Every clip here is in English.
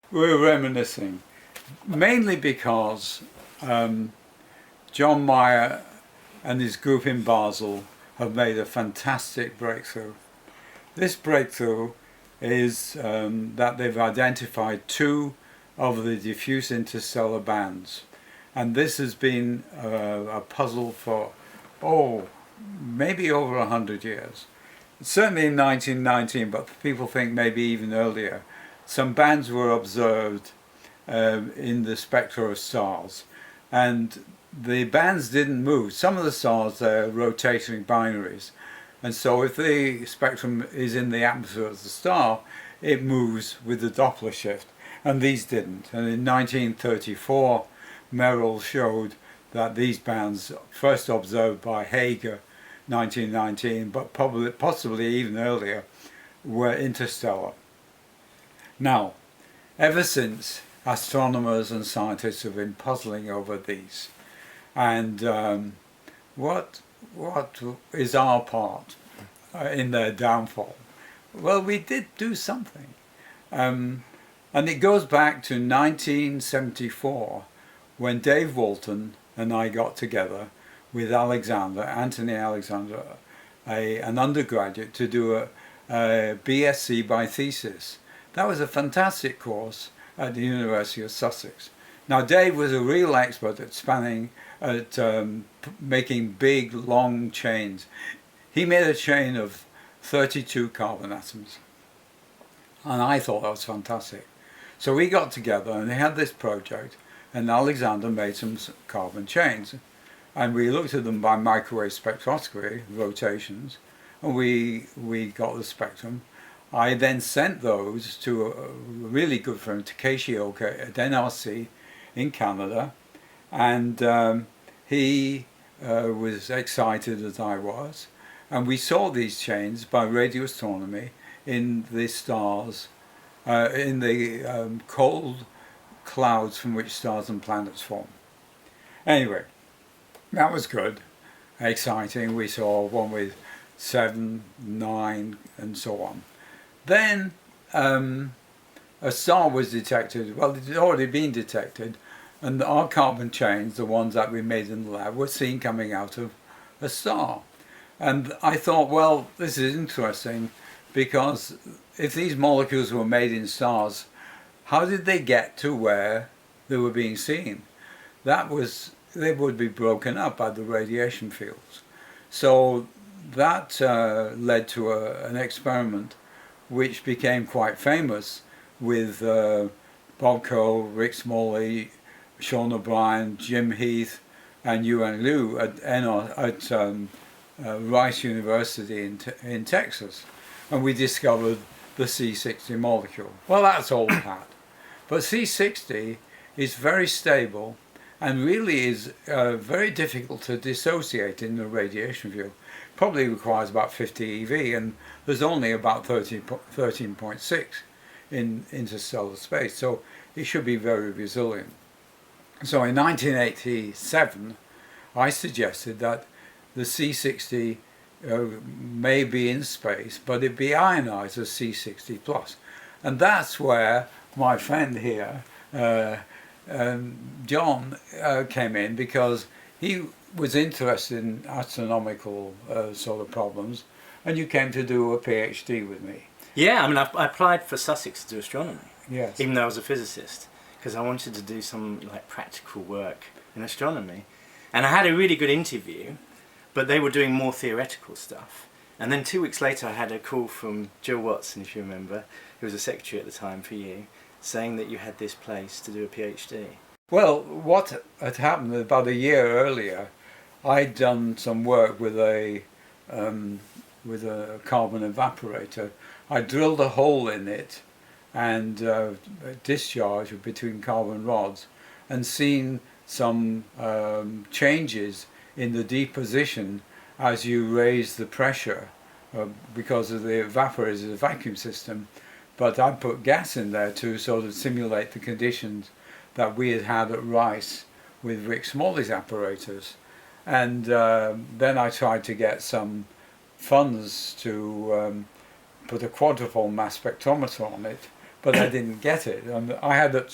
We're reminiscing, mainly because John Meyer and his group in Basel have made a fantastic breakthrough. This breakthrough is that they've identified two of the diffuse interstellar bands. And this has been a puzzle for, maybe over 100 years. Certainly in 1919, but people think maybe even earlier. Some bands were observed in the spectra of stars, and the bands didn't move. Some of the stars, they're rotating binaries, and so if the spectrum is in the atmosphere of the star, it moves with the Doppler shift, and these didn't. And in 1934, Merrill showed that these bands, first observed by Hare, 1919, but possibly even earlier, were interstellar. Now, ever since, astronomers and scientists have been puzzling over these. And what is our part in their downfall? Well, we did do something. And it goes back to 1974, when Dave Walton and I got together with Anthony Alexander, an undergraduate, to do a BSc by thesis. That was a fantastic course at the University of Sussex. Now, Dave was a real expert at making big, long chains. He made a chain of 32 carbon atoms, and I thought that was fantastic. So we got together and they had this project, and Alexander made some carbon chains, and we looked at them by microwave spectroscopy, rotations, and we got the spectrum. I then sent those to a really good friend, Takeshi Oka at NRC in Canada, and he was excited as I was, and we saw these chains by radio astronomy in the stars, in the cold clouds from which stars and planets form. Anyway, that was good, exciting. We saw one with 7, 9, and so on. Then a star was detected. Well, it had already been detected, and our carbon chains, the ones that we made in the lab, were seen coming out of a star. And I thought, well, this is interesting, because if these molecules were made in stars, how did they get to where they were being seen? They would be broken up by the radiation fields. So that led to an experiment which became quite famous with Bob Coe, Rick Smalley, Sean O'Brien, Jim Heath, and Yuan Liu at Rice University in Texas. And we discovered the C60 molecule. Well, that's old hat. But C60 is very stable and really is very difficult to dissociate in the radiation field. Probably requires about 50 eV, and there's only about 13.6 in interstellar space, so it should be very resilient. So in 1987, I suggested that the C60 may be in space, but it be ionized as C60 plus. And that's where my friend here, John, came in, because he was interested in astronomical sort of problems, and you came to do a PhD with me. Yeah, I mean, I applied for Sussex to do astronomy, Yes. even though I was a physicist, because I wanted to do some like practical work in astronomy. And I had a really good interview, but they were doing more theoretical stuff. And then 2 weeks later I had a call from Jill Watson, if you remember, who was a secretary at the time for you, saying that you had this place to do a PhD. Well, what had happened about a year earlier, I'd done some work with a carbon evaporator. I drilled a hole in it and discharge between carbon rods, and seen some changes in the deposition as you raise the pressure because of the evaporator is a vacuum system. But I put gas in there to sort of simulate the conditions that we had had at Rice with Rick Smalley's apparatus. And then I tried to get some funds to put a quadrupole mass spectrometer on it, but I didn't get it. And I had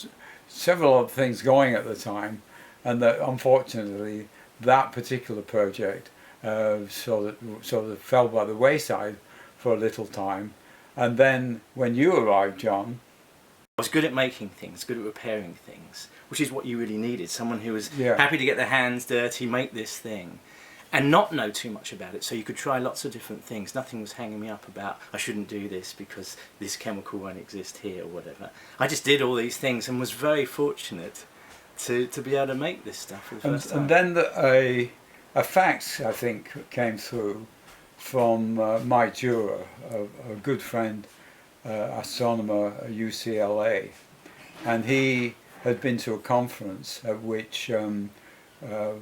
several other things going at the time, and that unfortunately that particular project sort of fell by the wayside for a little time. And then when you arrived, John, I was good at making things, good at repairing things, which is what you really needed. Someone who was Yeah. happy to get their hands dirty, make this thing, and not know too much about it. So you could try lots of different things. Nothing was hanging me up about, I shouldn't do this because this chemical won't exist here or whatever. I just did all these things and was very fortunate to be able to make this stuff for the first time. And then a fax, I think, came through from Mike Durer, a good friend, astronomer at UCLA, and he had been to a conference at which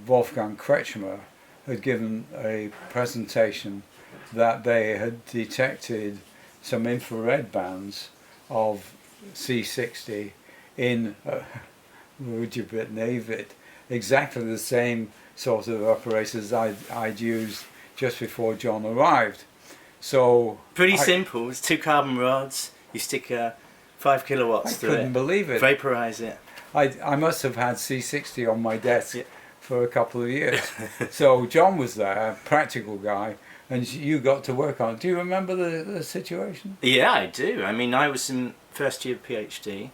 Wolfgang Kretschmer had given a presentation that they had detected some infrared bands of C60 in, would you believe it, exactly the same sort of apparatus I'd used just before John arrived. So pretty simple. It's 2 carbon rods. You stick 5 kilowatts through it. I couldn't believe it. Vaporize it. I must have had C60 on my desk for a couple of years. So John was there, practical guy, and you got to work on it. Do you remember the situation? Yeah, I do. I mean, I was in first year PhD.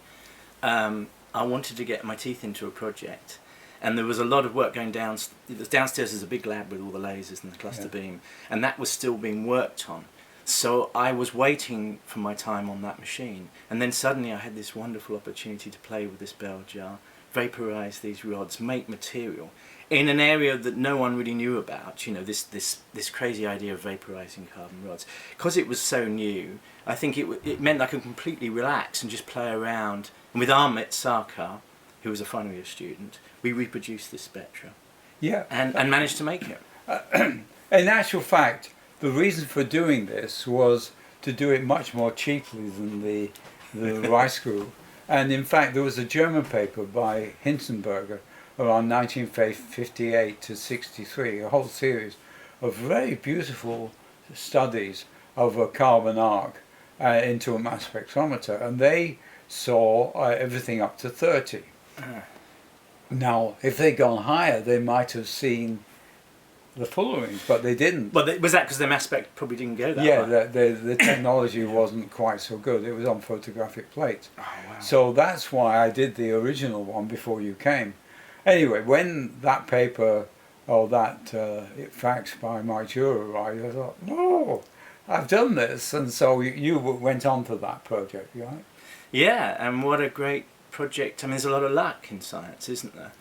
I wanted to get my teeth into a project, and there was a lot of work going down. Downstairs is a big lab with all the lasers and the cluster beam, and that was still being worked on. So I was waiting for my time on that machine, and then suddenly I had this wonderful opportunity to play with this bell jar, vaporize these rods, make material in an area that no one really knew about. You know, this crazy idea of vaporizing carbon rods. Because it was so new, I think it meant I could completely relax and just play around. And with Amit Sarkar, who was a final year student, we reproduced this spectra. Yeah. And managed to make it. In actual fact, the reason for doing this was to do it much more cheaply than the rice group. And in fact, there was a German paper by Hinzenberger around 1958 to 63, a whole series of very beautiful studies of a carbon arc into a mass spectrometer, and they saw everything up to 30. Now, if they'd gone higher, they might have seen the fullerenes, but they didn't. Well, was that because their mass spec probably didn't go that yeah, high? the technology wasn't quite so good. It was on photographic plates. Oh, wow. So that's why I did the original one before you came. Anyway, when that paper, or that fax by Mike Durer arrived, I thought, no, I've done this. And so you went on to that project, right? Yeah, and what a great project. I mean, there's a lot of luck in science, isn't there?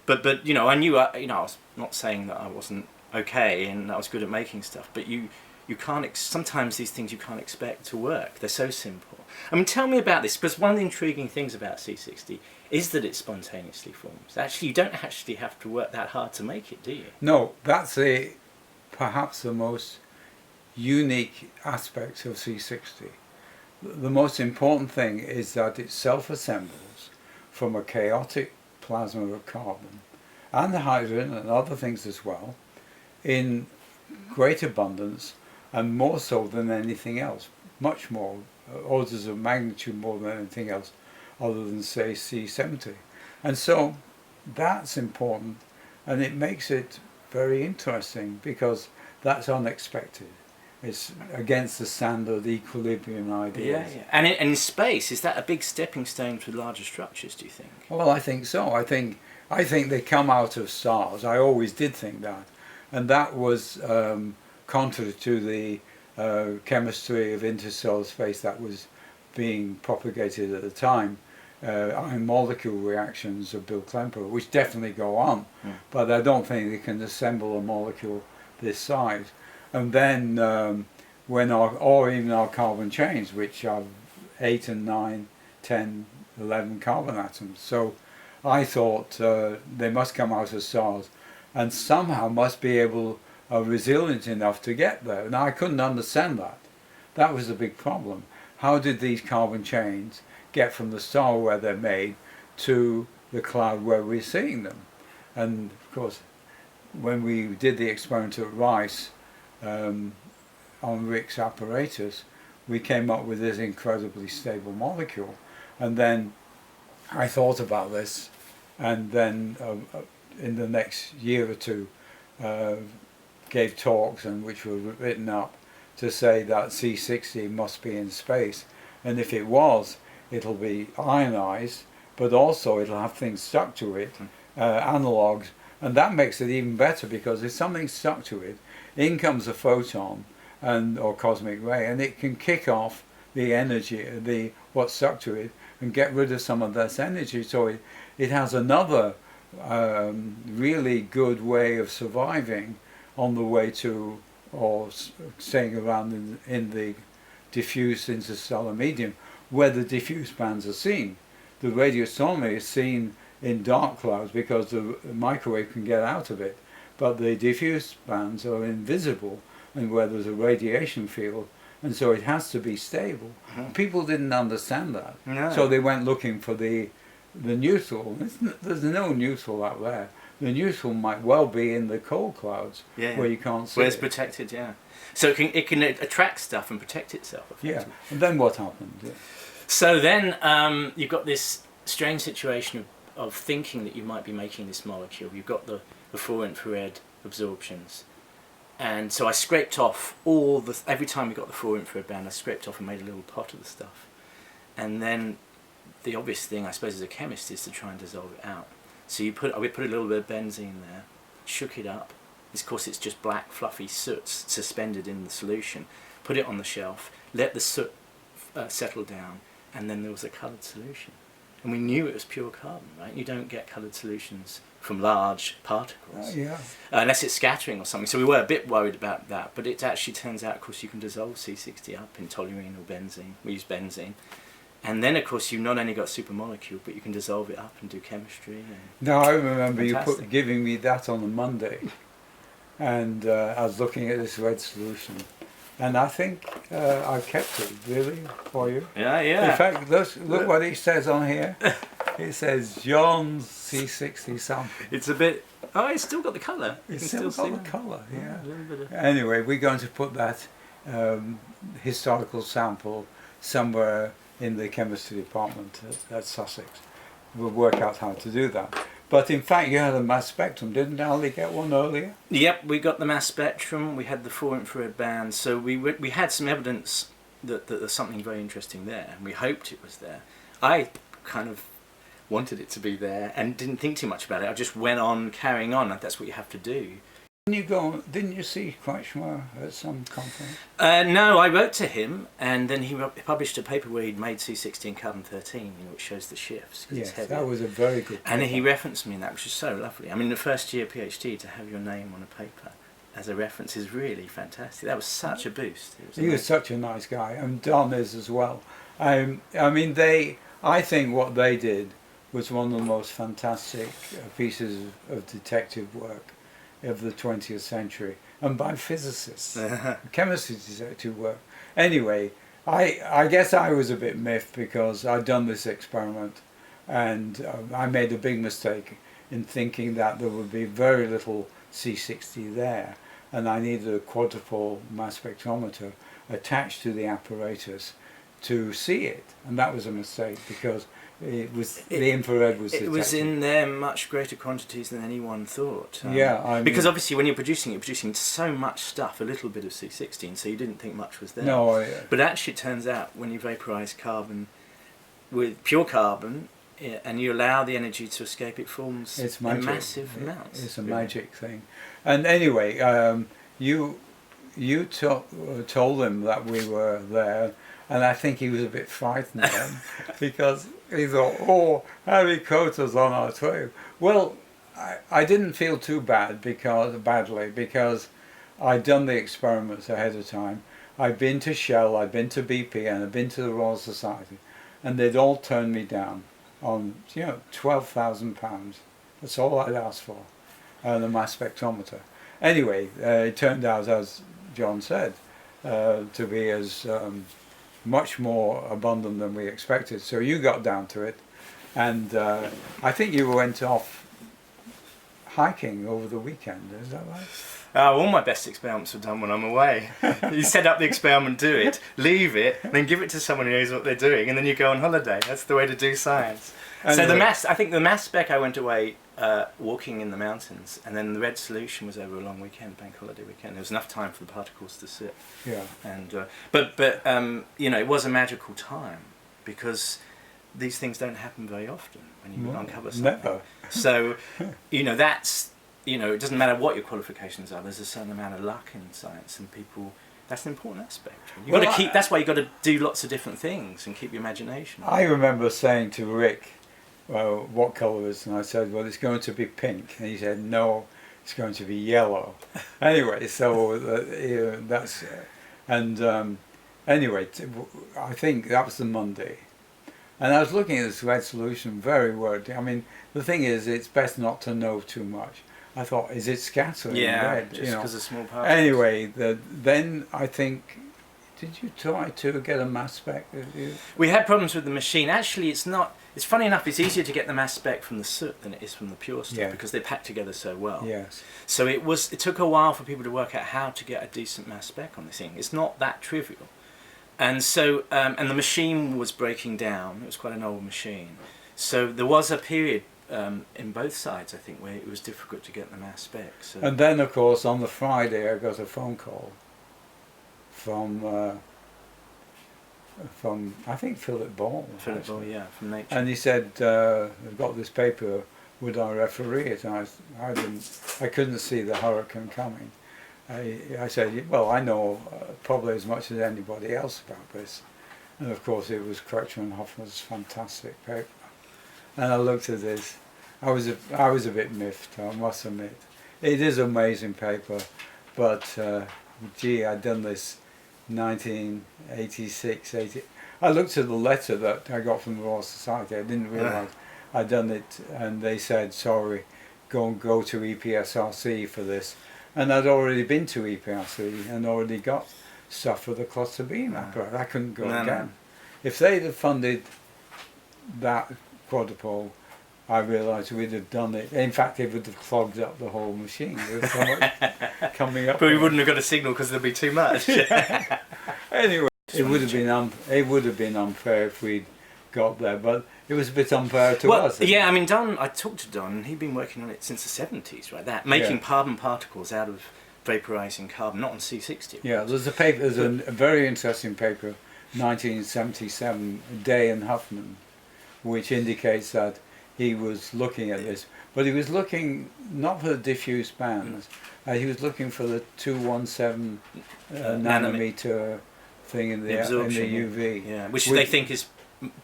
But you know, I knew, I was not saying that I wasn't okay and I was good at making stuff, but you can't, sometimes these things you can't expect to work. They're so simple. I mean, tell me about this, because one of the intriguing things about C60 is that it spontaneously forms. Actually, you don't actually have to work that hard to make it, do you? No, that's perhaps the most unique aspect of C60. The most important thing is that it self-assembles from a chaotic plasma of carbon and hydrogen and other things as well, in great abundance and more so than anything else, much more, orders of magnitude more than anything else other than, say, C70. And so that's important, and it makes it very interesting because that's unexpected. It's against the standard equilibrium ideas. Yeah. And in space, is that a big stepping stone for larger structures, do you think? Well, I think so. I think they come out of stars. I always did think that. And that was contrary to the chemistry of interstellar space that was being propagated at the time. Iron molecule reactions of Bill Klemperer, which definitely go on, but I don't think they can assemble a molecule this size. And then when even our carbon chains, which are 8 and 9, 10, 11 carbon atoms. So I thought they must come out of stars and somehow must be resilient enough to get there. Now I couldn't understand that. That was the big problem. How did these carbon chains get from the star where they're made to the cloud where we're seeing them? And of course, when we did the experiment at Rice on Rick's apparatus, we came up with this incredibly stable molecule. And then I thought about this, and then in the next year or two gave talks, and which were written up to say that C60 must be in space, and if it was, it'll be ionized, but also it'll have things stuck to it, analogs, and that makes it even better, because if something's stuck to it, in comes a photon or cosmic ray, and it can kick off the energy, what's stuck to it, and get rid of some of this energy. So it has another really good way of surviving on the way to, or staying around in the diffused interstellar medium, where the diffuse bands are seen. The radio astronomy is seen in dark clouds because the microwave can get out of it, but the diffuse bands are invisible, and where there's a radiation field, and so it has to be stable. People didn't understand that, so they went looking for the neutral. There's no neutral out there. The neutral might well be in the cold clouds, where you can't see where it's it. protected, so it can attract stuff and protect itself. And then what happened? So then you've got this strange situation of thinking that you might be making this molecule. You've got the full infrared absorptions, and so I scraped off every time we got the full infrared band, I scraped off and made a little pot of the stuff. And then the obvious thing, I suppose, as a chemist, is to try and dissolve it out. So we put a little bit of benzene there, shook it up. Of course, it's just black fluffy soot suspended in the solution. Put it on the shelf, let the soot settle down, and then there was a coloured solution. And we knew it was pure carbon, right? You don't get coloured solutions from large particles unless it's scattering or something. So we were a bit worried about that, but it actually turns out, of course, you can dissolve C60 up in toluene or benzene. We use benzene. And then, of course, you've not only got supermolecule, but you can dissolve it up and do chemistry. Now, I remember giving me that on a Monday, and I was looking at this red solution, and I think I've kept it, really, for you. Yeah. In fact, look what it says on here. It says John's C60 sample. It's a bit... Oh, it's still got the colour. It's still got the colour, Anyway, we're going to put that historical sample somewhere in the chemistry department at Sussex. We'll work out how to do that. But in fact, you had a mass spectrum, didn't Ali get one earlier? Yep, we got the mass spectrum, we had the full infrared band, so we had some evidence that there's something very interesting there, and we hoped it was there. I kind of wanted it to be there and didn't think too much about it. I just went on carrying on, and that's what you have to do. Didn't you see Kretschmer at some conference? No, I wrote to him, and then he published a paper where he'd made C60 and carbon-13, which shows the shifts. Yes, that was a very good paper. And he referenced me in that, which is so lovely. I mean, the first year PhD, to have your name on a paper as a reference is really fantastic. That was such a boost. He was such a nice guy, and Don is as well. I mean, I think what they did was one of the most fantastic pieces of detective work of the 20th century, and by physicists. Chemistry detective work. Anyway, I guess I was a bit miffed because I'd done this experiment, and I made a big mistake in thinking that there would be very little C60 there, and I needed a quadrupole mass spectrometer attached to the apparatus to see it, and that was a mistake because the infrared was detected. It was in there much greater quantities than anyone thought. Because obviously when you're producing so much stuff, a little bit of C16, so you didn't think much was there. No, but actually it turns out when you vaporize carbon with pure carbon and you allow the energy to escape, it forms massive amounts. It's a magic thing. And anyway, you told him that we were there, and I think he was a bit frightened then because he thought, oh, Hare Kroto's on our trail. Well, I didn't feel too badly because I'd done the experiments ahead of time. I'd been to Shell, I'd been to BP, and I'd been to the Royal Society, and they'd all turned me down on, £12,000. That's all I'd asked for, the mass spectrometer. Anyway, it turned out, as John said, to be as much more abundant than we expected. So you got down to it, and I think you went off hiking over the weekend. Is that right? All my best experiments are done when I'm away. You set up the experiment, do it, leave it, then give it to someone who knows what they're doing, and then you go on holiday. That's the way to do science. Anyway. So I think the mass spec, I went away walking in the mountains, and then the red solution was over a long weekend, bank holiday weekend. There was enough time for the particles to sit. Yeah. And but you know, it was a magical time because these things don't happen very often when you uncover something. Never. So, you know, that's, you know, it doesn't matter what your qualifications are. There's a certain amount of luck in science, and people. That's an important aspect. You've got to keep. That's why you've got to do lots of different things and keep your imagination. I remember saying to Rick, "Well, what colour is?" And I said, "Well, it's going to be pink." And he said, "No, it's going to be yellow." Anyway, so that's anyway. I think that was the Monday, and I was looking at this red solution, very wordy. I mean, the thing is, it's best not to know too much. I thought, is it scattering red? Just because of small particles. Anyway, then I think, did you try to get a mass spec? We had problems with the machine. Actually, it's not. It's funny enough. It's easier to get the mass spec from the soot than it is from the pure stuff because they pack together so well. Yes. So it took a while for people to work out how to get a decent mass spec on this thing. It's not that trivial, and so and the machine was breaking down. It was quite an old machine, so there was a period. In both sides, I think, where it was difficult to get the mass spec. So. And then, of course, on the Friday, I got a phone call from I think Philip Ball. Philip Ball, yeah, from Nature. And he said, "I've got this paper. Would I referee it?" And I couldn't see the hurricane coming. I said, "Well, I know probably as much as anybody else about this." And of course, it was Kroto and Hoffman's fantastic paper. And I looked at this. I was a bit miffed, I must admit. It is an amazing paper, but gee, I'd done this 1986, 80. I looked at the letter that I got from the Royal Society. I didn't realise I'd done it, and they said, "Sorry, go to EPSRC for this." And I'd already been to EPSRC and already got stuff for the cluster beam apparatus. I couldn't go again. If they'd have funded that quadrupole, I realised we'd have done it. In fact, it would have clogged up the whole machine with so much coming up. But we wouldn't have got a signal because there'd be too much. Anyway, it would have been unfair if we'd got there, but it was a bit unfair to us. Yeah, I mean, Don. I talked to Don, and he'd been working on it since the 70s, right? Making carbon particles out of vaporizing carbon, not on C60. Yeah, there's a paper. There's a very interesting paper, 1977, Day and Huffman, which indicates that he was looking at this, but he was looking not for the diffuse bands, he was looking for the 217 nanometer thing in the UV. Yeah, which they think is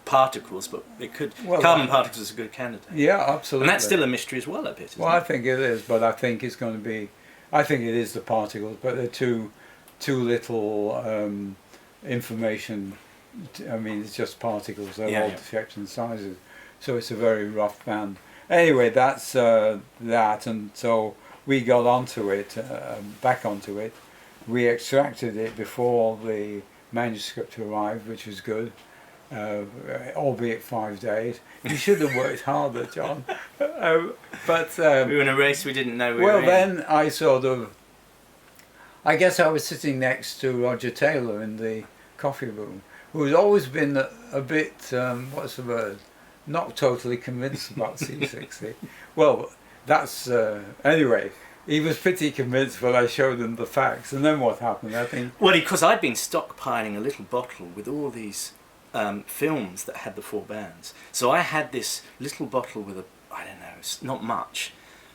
particles, but it could carbon particles is a good candidate. Yeah, absolutely. And that's still a mystery as well a bit. Well, I think it is, but I think it's going to be. I think it is the particles, but they're too little information. I mean, it's just particles. They're all shapes and sizes, so it's a very rough band. Anyway, that's that, and so we got onto it, back onto it. We extracted it before the manuscript arrived, which was good, albeit 5 days. You should have worked harder, John. But we were in a race we didn't know we were in. Then I guess I was sitting next to Roger Taylor in the coffee room, who's always been a bit, what's the word, not totally convinced about C60. Well, that's, anyway, he was pretty convinced when I showed him the facts. And then what happened, I think... Well, because I'd been stockpiling a little bottle with all these films that had the 4 bands. So I had this little bottle with I don't know, not much,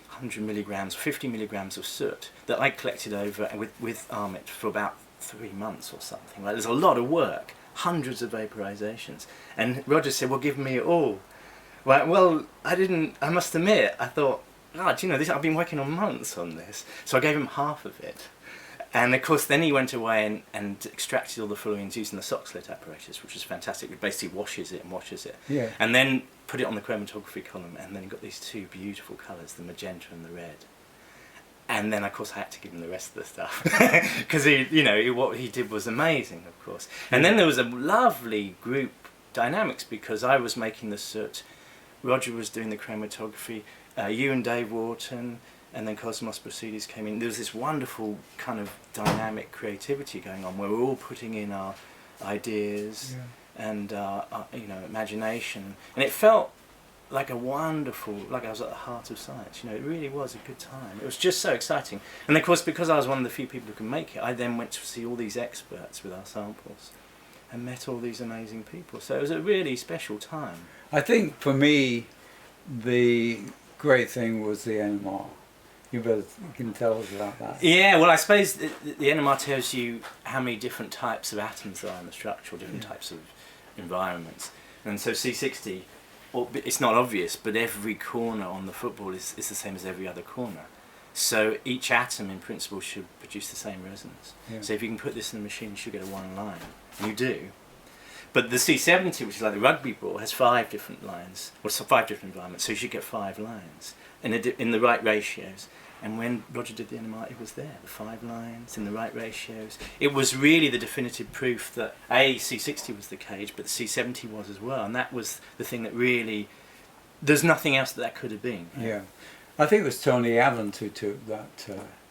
100 milligrams, 50 milligrams of soot that I collected over with Amit for about 3 months or something. Like, there's a lot of work. Hundreds of vaporizations, and Roger said, "Well, give me it all." Right, well, I must admit, I thought, "Oh, do you know this? I've been working on months on this." So I gave him half of it, and of course, then he went away and extracted all the fullerenes using the sock slit apparatus, which was fantastic. It basically washes it, and then put it on the chromatography column, and then he got these 2 beautiful colours, the magenta and the red. And then, of course, I had to give him the rest of the stuff because what he did was amazing, of course. And then there was a lovely group dynamics because I was making the soot, Roger was doing the chromatography, you and Dave Wharton, and then Cosmos Brasides came in. There was this wonderful kind of dynamic creativity going on where we're all putting in our ideas and you know, imagination, and it felt like a wonderful, like I was at the heart of science. You know, it really was a good time. It was just so exciting. And of course, because I was one of the few people who could make it, I then went to see all these experts with our samples and met all these amazing people. So it was a really special time. I think for me, the great thing was the NMR. You can tell us about that. Yeah, well, I suppose the NMR tells you how many different types of atoms there are in the structure, or different types of environments. And so C60, it's not obvious, but every corner on the football is the same as every other corner. So each atom, in principle, should produce the same resonance. Yeah. So if you can put this in the machine, you should get a one line. And you do. But the C70, which is like the rugby ball, has 5 different lines, or 5 different environments, so you should get 5 lines in the right ratios. And when Roger did the NMR, it was there, the 5 lines in the right ratios. It was really the definitive proof that C60 was the cage, but the C70 was as well. And that was the thing that really, there's nothing else that could have been. Right? Yeah. I think it was Tony Adams who took that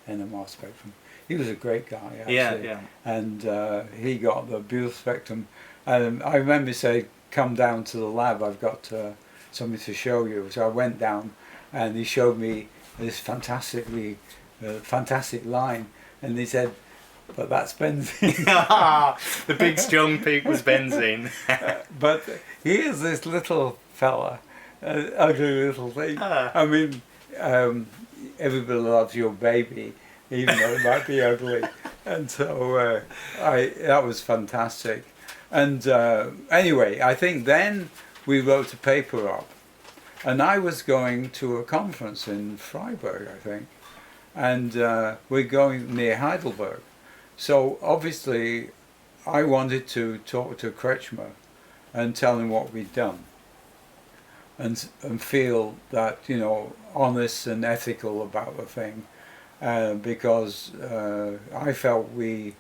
NMR spectrum. He was a great guy, actually. Yeah. And he got the beautiful spectrum. And I remember saying, come down to the lab, I've got something to show you. So I went down and he showed me this fantastic line, and he said, but that's benzene. The big strong peak was benzene. But here's this little fella, ugly little thing. I mean, everybody loves your baby, even though it might be ugly. And so that was fantastic. And anyway, I think then we wrote a paper up. And I was going to a conference in Freiburg, I think, and we're going near Heidelberg. So obviously I wanted to talk to Kretschmer and tell him what we'd done and feel that, you know, honest and ethical about the thing, because I felt we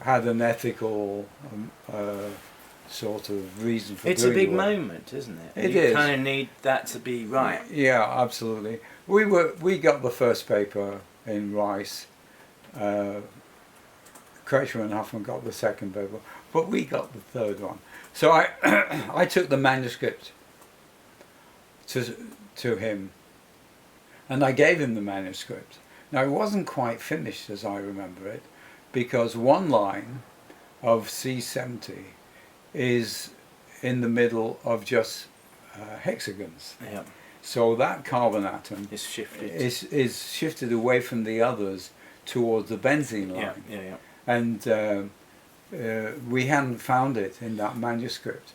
had an ethical sort of reason for it's doing a big the work. Moment, isn't it? It you is. Kind of need that to be right. Yeah, absolutely. We got the first paper in Rice. Kretschmer and Huffman got the second paper, but we got the third one. So I I took the manuscript to him, and I gave him the manuscript. Now it wasn't quite finished as I remember it, because one line of C70 is in the middle of just hexagons. Yeah. So that carbon atom is shifted away from the others towards the benzene line. Yeah. And we hadn't found it in that manuscript.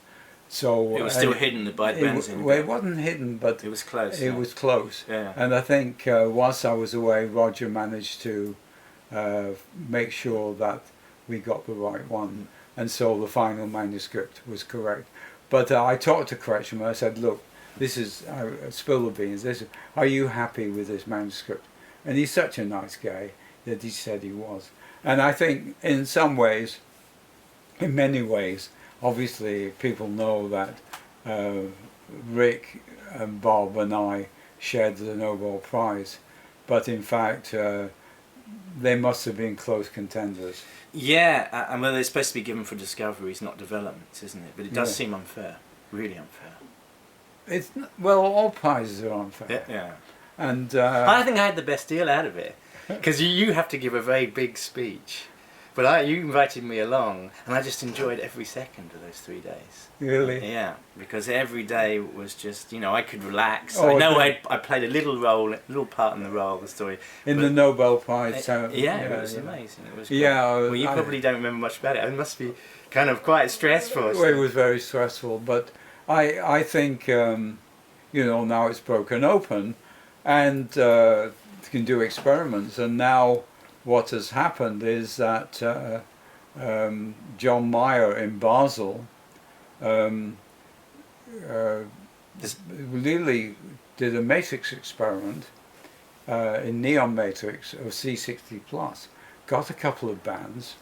So it was still hidden by the benzene. Well, it wasn't hidden, but it was close. It was close. Yeah. And I think whilst I was away, Roger managed to make sure that we got the right one. And so the final manuscript was correct. But I talked to Kretschmer. I said, look, this is, spill the beans. Are you happy with this manuscript? And he's such a nice guy that he said he was. And I think in some ways, in many ways, obviously people know that Rick and Bob and I shared the Nobel Prize. But in fact, they must have been close contenders. Yeah, and well, they're supposed to be given for discoveries, not developments, isn't it? But it does seem unfair, really unfair. It's well, all prizes are unfair. Yeah. And I think I had the best deal out of it, because you have to give a very big speech, but you invited me along, and I just enjoyed every second of those 3 days. Really? Yeah, because every day was just, you know, I could relax. Oh, I know I played a little part in the role of the story. In the Nobel Prize. It was amazing. It was great. Yeah. Well, you probably don't remember much about it. It must be kind of quite stressful. Well, it was very stressful, but I think, you know, now it's broken open, and can do experiments, and now what has happened is that John Meyer in Basel really did a matrix experiment in neon matrix of C60 plus, got a couple of bands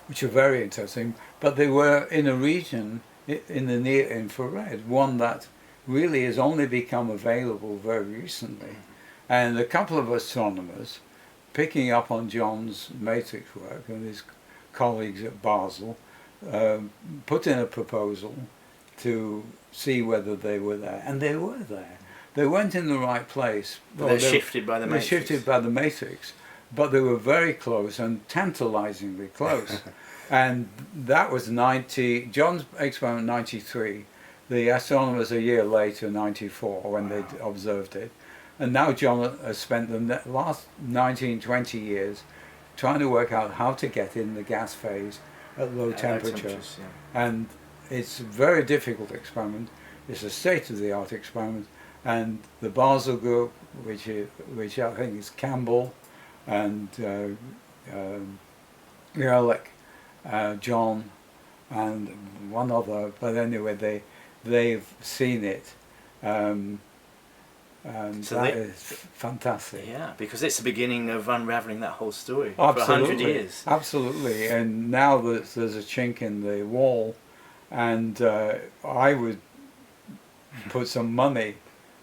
which are very interesting, but they were in a region in the near infrared, one that really has only become available very recently. And a couple of astronomers, picking up on John's matrix work and his colleagues at Basel, put in a proposal to see whether they were there, and they were there. They weren't in the right place. They're shifted by the matrix. They're shifted by the matrix, but they were very close and tantalizingly close. And that was John's experiment 93. The astronomers a year later, 94, when they observed it. And now John has spent the last 19, 20 years trying to work out how to get in the gas phase at low temperatures. Yeah. And it's a very difficult experiment. It's a state-of-the-art experiment. And the Basel group, which I think is Campbell and Ehrlich, John, and one other, but anyway, they've seen it. And so that is fantastic. Yeah, because it's the beginning of unravelling that whole story Absolutely. for 100 years. Absolutely, and now there's a chink in the wall, and I would put some money,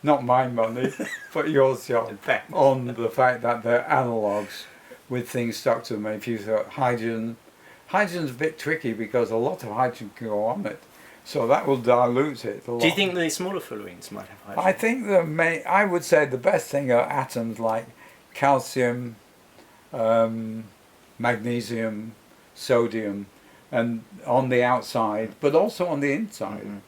not my money, but yours, John, on the fact that they're analogues with things stuck to them. If you thought hydrogen's a bit tricky because a lot of hydrogen can go on it. So that will dilute it a lot. Do you think the smaller fullerenes might have hydrogen? I think I would say the best thing are atoms like calcium, magnesium, sodium, and on the outside, but also on the inside.